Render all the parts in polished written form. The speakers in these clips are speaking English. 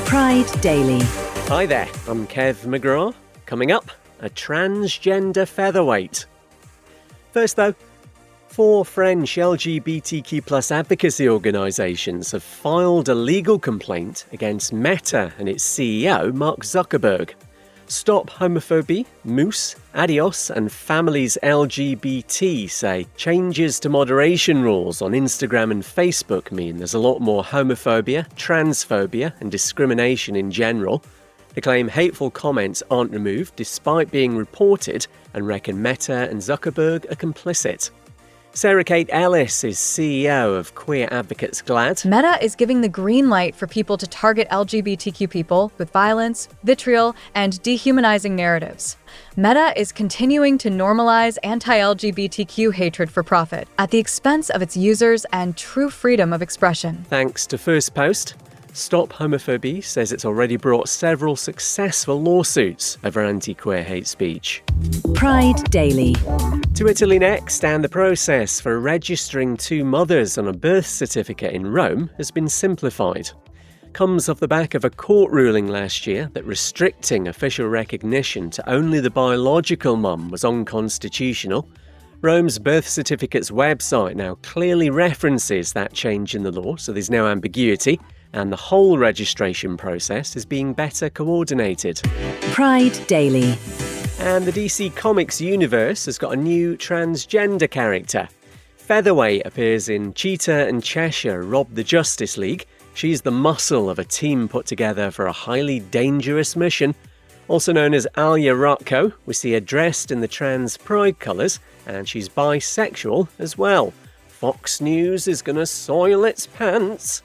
Pride Daily. Hi there, I'm Kev McGraw. Coming up, a transgender featherweight. First though, 4 French LGBTQ+ advocacy organisations have filed a legal complaint against Meta and its CEO, Mark Zuckerberg. Stop Homophobie, Moose, Adios and Families LGBT say changes to moderation rules on Instagram and Facebook mean there's a lot more homophobia, transphobia and discrimination in general. They claim hateful comments aren't removed despite being reported and reckon Meta and Zuckerberg are complicit. Sarah Kate Ellis is CEO of Queer Advocates GLAD. Meta is giving the green light for people to target LGBTQ people with violence, vitriol, and dehumanizing narratives. Meta is continuing to normalize anti-LGBTQ hatred for profit at the expense of its users and true freedom of expression. Thanks to First Post, Stop Homophobie says it's already brought several successful lawsuits over anti-queer hate speech. Pride Daily. To Italy next, and the process for registering 2 mothers on a birth certificate in Rome has been simplified. Comes off the back of a court ruling last year that restricting official recognition to only the biological mum was unconstitutional. Rome's birth certificate's website now clearly references that change in the law, so there's no ambiguity, and the whole registration process is being better coordinated. Pride Daily. And the DC Comics universe has got a new transgender character. Featherweight appears in Cheetah and Cheshire Rob the Justice League. She's the muscle of a team put together for a highly dangerous mission. Also known as Alia Ratko, we see her dressed in the trans pride colours, and she's bisexual as well. Fox News is gonna soil its pants.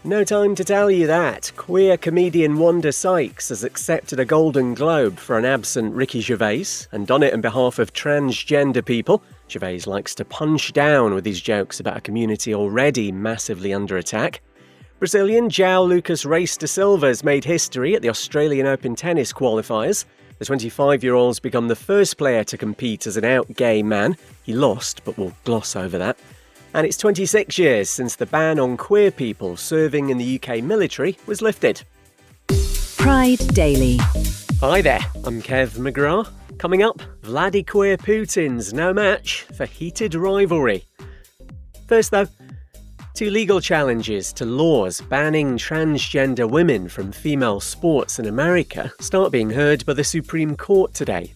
No time to tell you that. Queer comedian Wanda Sykes has accepted a Golden Globe for an absent Ricky Gervais and done it on behalf of transgender people. Gervais likes to punch down with his jokes about a community already massively under attack. Brazilian João Lucas Reis da Silva has made history at the Australian Open tennis qualifiers. The 25-year-old's become the first player to compete as an out gay man. He lost, but we'll gloss over that. And it's 26 years since the ban on queer people serving in the UK military was lifted. Pride Daily. Hi there, I'm Kev McGraw. Coming up, Vladimir Putin's no match for heated rivalry. First though, 2 legal challenges to laws banning transgender women from female sports in America start being heard by the Supreme Court today.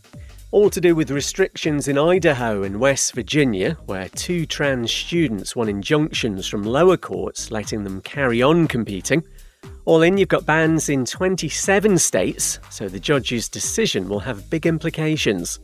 All to do with restrictions in Idaho and West Virginia, where 2 trans students won injunctions from lower courts letting them carry on competing. All in, you've got bans in 27 states, so the judge's decision will have big implications.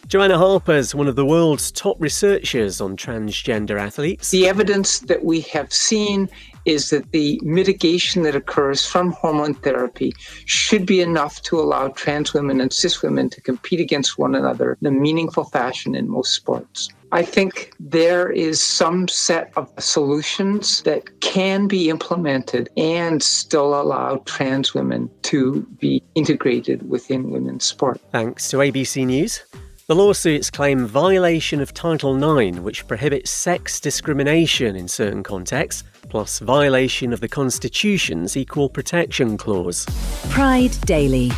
Joanna Harper's one of the world's top researchers on transgender athletes. The evidence that we have seen is that the mitigation that occurs from hormone therapy should be enough to allow trans women and cis women to compete against one another in a meaningful fashion in most sports. I think there is some set of solutions that can be implemented and still allow trans women to be integrated within women's sport. Thanks to ABC News. The lawsuits claim violation of Title IX, which prohibits sex discrimination in certain contexts, plus violation of the Constitution's Equal Protection Clause. Pride Daily.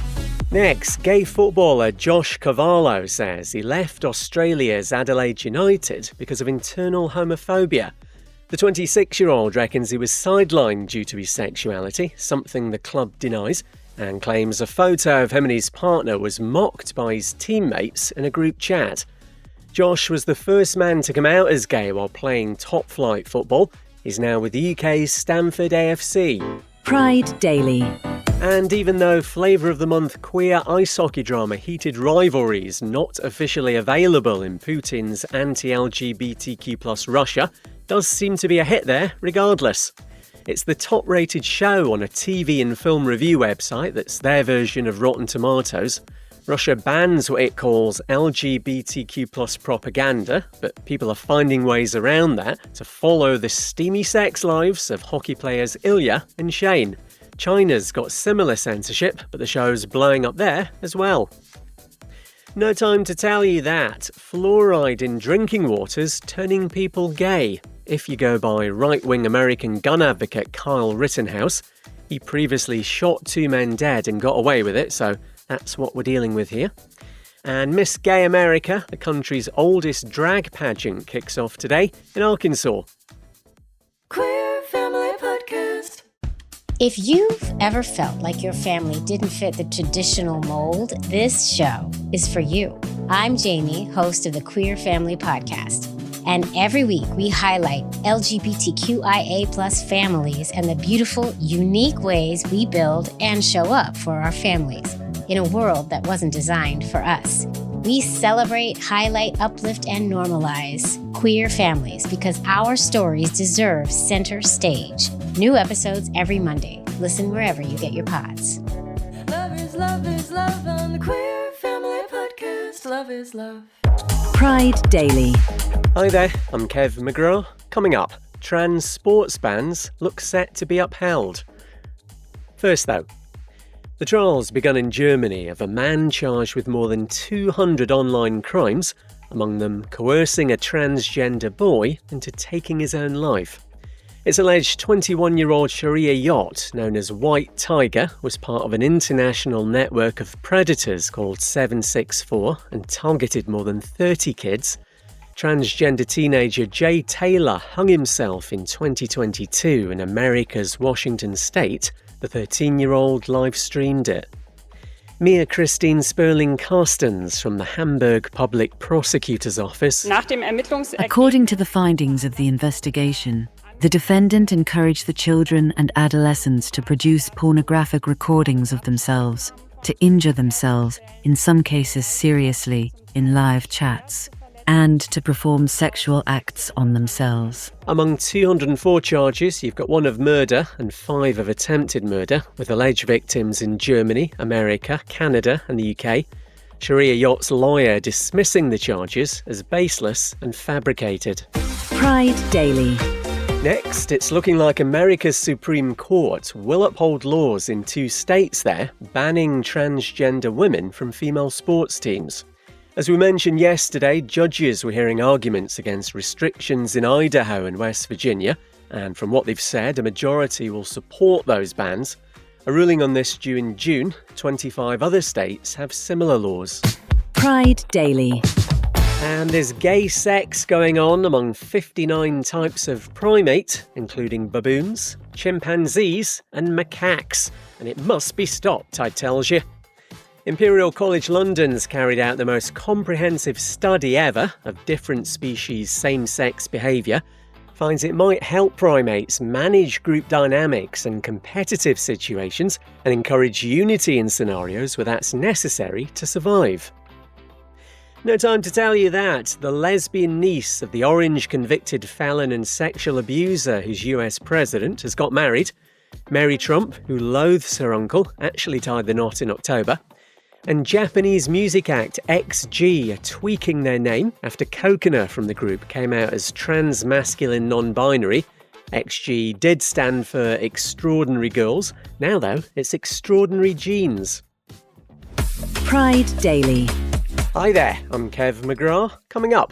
Next, gay footballer Josh Cavallo says he left Australia's Adelaide United because of internal homophobia. The 26-year-old reckons he was sidelined due to his sexuality, something the club denies, and claims a photo of him and his partner was mocked by his teammates in a group chat. Josh was the first man to come out as gay while playing top-flight football. He's now with the UK's Stamford AFC. Pride Daily. And even though Flavour of the Month queer ice hockey drama Heated Rivalry is not officially available in Putin's anti-LGBTQ+ Russia, does seem to be a hit there regardless. It's the top-rated show on a TV and film review website that's their version of Rotten Tomatoes. Russia bans what it calls LGBTQ+ propaganda, but people are finding ways around that to follow the steamy sex lives of hockey players Ilya and Shane. China's got similar censorship, but the show's blowing up there as well. No time to tell you that fluoride in drinking water's turning people gay. If you go by right-wing American gun advocate Kyle Rittenhouse, He previously shot 2 men dead and got away with it, so that's what we're dealing with here. And Miss Gay America, the country's oldest drag pageant, kicks off today in Arkansas. Queer Family Podcast. If you've ever felt like your family didn't fit the traditional mold, this show is for you. I'm Jamie, host of the Queer Family Podcast. And every week we highlight LGBTQIA+ families and the beautiful, unique ways we build and show up for our families in a world that wasn't designed for us. We celebrate, highlight, uplift, and normalize queer families because our stories deserve center stage. New episodes every Monday. Listen wherever you get your pods. Love is love on the Queer Family Podcast. Love is love. Pride Daily. Hi there, I'm Kev McGraw. Coming up, trans sports bans look set to be upheld. First though, the trial's begun in Germany of a man charged with more than 200 online crimes, among them coercing a transgender boy into taking his own life. It's alleged 21-year-old Sharia yacht, known as White Tiger, was part of an international network of predators called 764 and targeted more than 30 kids. Transgender teenager Jay Taylor hung himself in 2022 in America's Washington state. The 13-year-old live-streamed it. Mia Christine Sperling-Carstens from the Hamburg Public Prosecutor's Office. According to the findings of the investigation, the defendant encouraged the children and adolescents to produce pornographic recordings of themselves, to injure themselves, in some cases seriously, in live chats, and to perform sexual acts on themselves. Among 204 charges, you've got 1 of murder and 5 of attempted murder, with alleged victims in Germany, America, Canada and the UK. Sharia yacht's lawyer dismissing the charges as baseless and fabricated. Pride Daily. Next, it's looking like America's Supreme Court will uphold laws in 2 states there banning transgender women from female sports teams. As we mentioned yesterday, judges were hearing arguments against restrictions in Idaho and West Virginia, and from what they've said, a majority will support those bans. A ruling on this due in June. 25 other states have similar laws. Pride Daily. And there's gay sex going on among 59 types of primate, including baboons, chimpanzees and macaques. And it must be stopped, I tells you. Imperial College London's carried out the most comprehensive study ever of different species' same-sex behaviour, finds it might help primates manage group dynamics and competitive situations and encourage unity in scenarios where that's necessary to survive. No time to tell you that the lesbian niece of the orange-convicted felon and sexual abuser who's US president has got married. Mary Trump, who loathes her uncle, actually tied the knot in October. And Japanese music act XG are tweaking their name after Kokona from the group came out as trans-masculine non-binary. XG did stand for Extraordinary Girls. Now, though, it's Extraordinary Genes. Pride Daily. Hi there, I'm Kev McGraw. Coming up,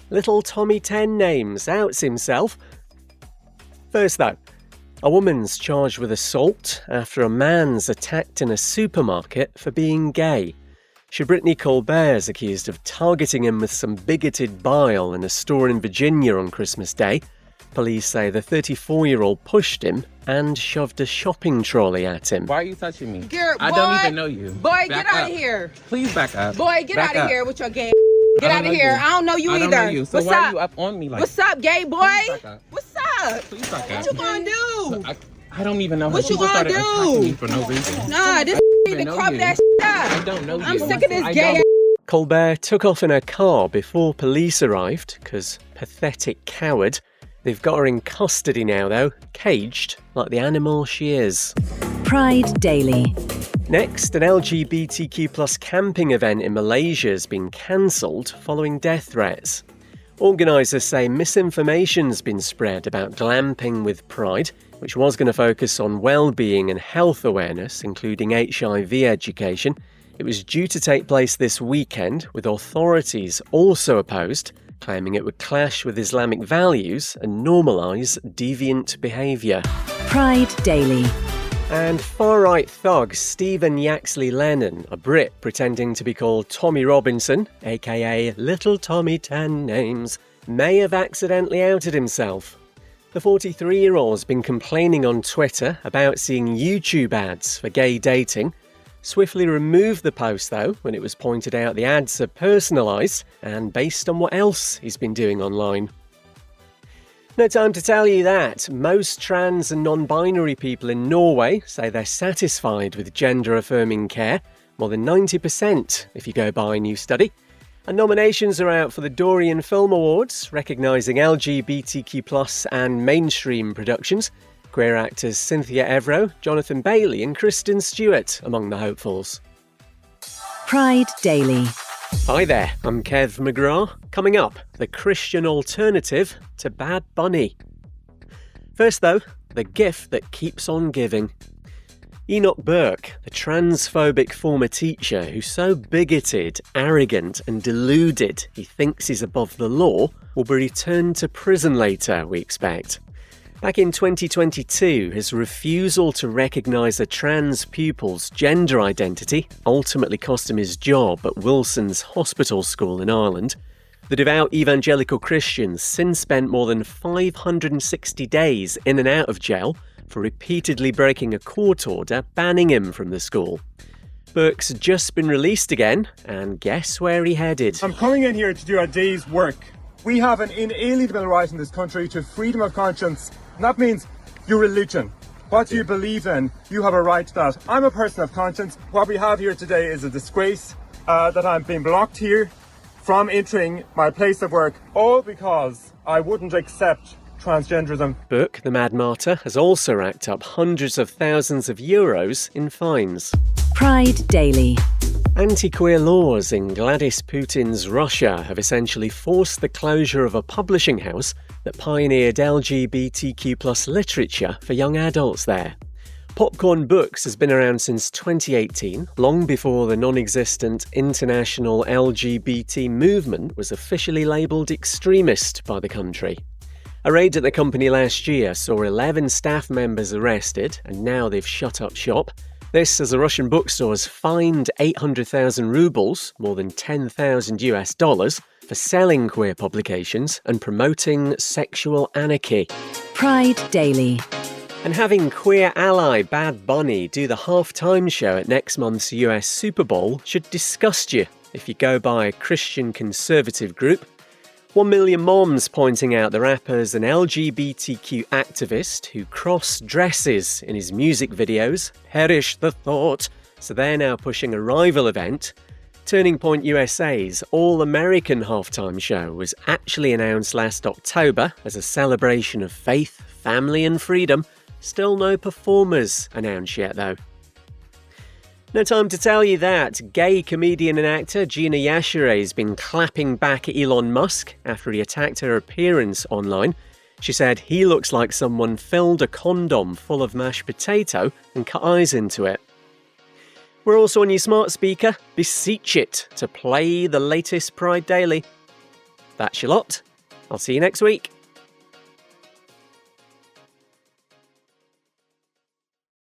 little Tommy 10 Names outs himself. First though, a woman's charged with assault after a man's attacked in a supermarket for being gay. Brittany Colbert's accused of targeting him with some bigoted bile in a store in Virginia on Christmas Day. Police say the 34-year-old pushed him and shoved a shopping trolley at him. Why are you touching me? Garrett, I don't even know you. Boy, Back get out up. of here. Please back up. Boy, get Back out of up. here with your gay. I Get don't out of know here. you. I don't know you I either. don't know you. So What's why up? are you up on me like What's up, gay boy? Please back up. What's up? Please back up. What you gonna do? I don't even know What how you people gonna started attacking do? me for no reason. Nah, this I need to know crop you. that I up. don't know you. I'm sick of this I gay. don't- Colbert took off in her car before police arrived, because pathetic coward. They've got her in custody now, though, caged like the animal she is. Pride Daily. Next, an LGBTQ+ camping event in Malaysia has been cancelled following death threats. Organisers say misinformation's been spread about glamping with Pride, which was going to focus on well-being and health awareness, including HIV education. It was due to take place this weekend, with authorities also opposed, claiming it would clash with Islamic values and normalise deviant behaviour. Pride Daily. And far-right thug Stephen Yaxley Lennon, a Brit pretending to be called Tommy Robinson, aka Little Tommy 10 Names, may have accidentally outed himself. The 43-year-old's been complaining on Twitter about seeing YouTube ads for gay dating, swiftly removed the post though when it was pointed out the ads are personalised and based on what else he's been doing online. No time to tell you that most trans and non-binary people in Norway say they're satisfied with gender-affirming care, more than 90% if you go by a new study. And nominations are out for the Dorian Film Awards, recognising LGBTQ+ and mainstream productions. Queer actors Cynthia Evero, Jonathan Bailey and Kristen Stewart among the hopefuls. Pride Daily. Hi there, I'm Kev McGrath. Coming up, the Christian alternative to Bad Bunny. First though, the gift that keeps on giving. Enoch Burke, the transphobic former teacher who's so bigoted, arrogant and deluded he thinks he's above the law, will be returned to prison later, we expect. Back in 2022, his refusal to recognise a trans pupil's gender identity ultimately cost him his job at Wilson's Hospital School in Ireland. The devout evangelical Christian's since spent more than 560 days in and out of jail for repeatedly breaking a court order banning him from the school. Burke's just been released again, and guess where he headed? I'm coming in here to do a day's work. We have an inalienable right in this country to freedom of conscience. And that means your religion. What you believe in, you have a right to that. I'm a person of conscience. What we have here today is a disgrace that I'm being blocked here from entering my place of work, all because I wouldn't accept transgenderism. Burke, the Mad Martyr, has also racked up hundreds of thousands of euros in fines. Pride Daily. Anti-queer laws in Gladys Putin's Russia have essentially forced the closure of a publishing house that pioneered LGBTQ+ literature for young adults there. Popcorn Books has been around since 2018, long before the non-existent international LGBT movement was officially labelled extremist by the country. A raid at the company last year saw 11 staff members arrested, and now they've shut up shop. This as the Russian bookstores fined 800,000 rubles, more than $10,000, for selling queer publications and promoting sexual anarchy. Pride Daily. And having queer ally Bad Bunny do the halftime show at next month's US Super Bowl should disgust you if you go by a Christian conservative group. 1 Million Moms pointing out the rapper's an LGBTQ activist who cross-dresses in his music videos. Perish the thought. So they're now pushing a rival event. Turning Point USA's all-American halftime show was actually announced last October as a celebration of faith, family and freedom. Still no performers announced yet though. No time to tell you that gay comedian and actor Gina Yashere has been clapping back at Elon Musk after he attacked her appearance online. She said he looks like someone filled a condom full of mashed potato and cut eyes into it. We're also on your smart speaker. Beseech it to play the latest Pride Daily. That's your lot. I'll see you next week.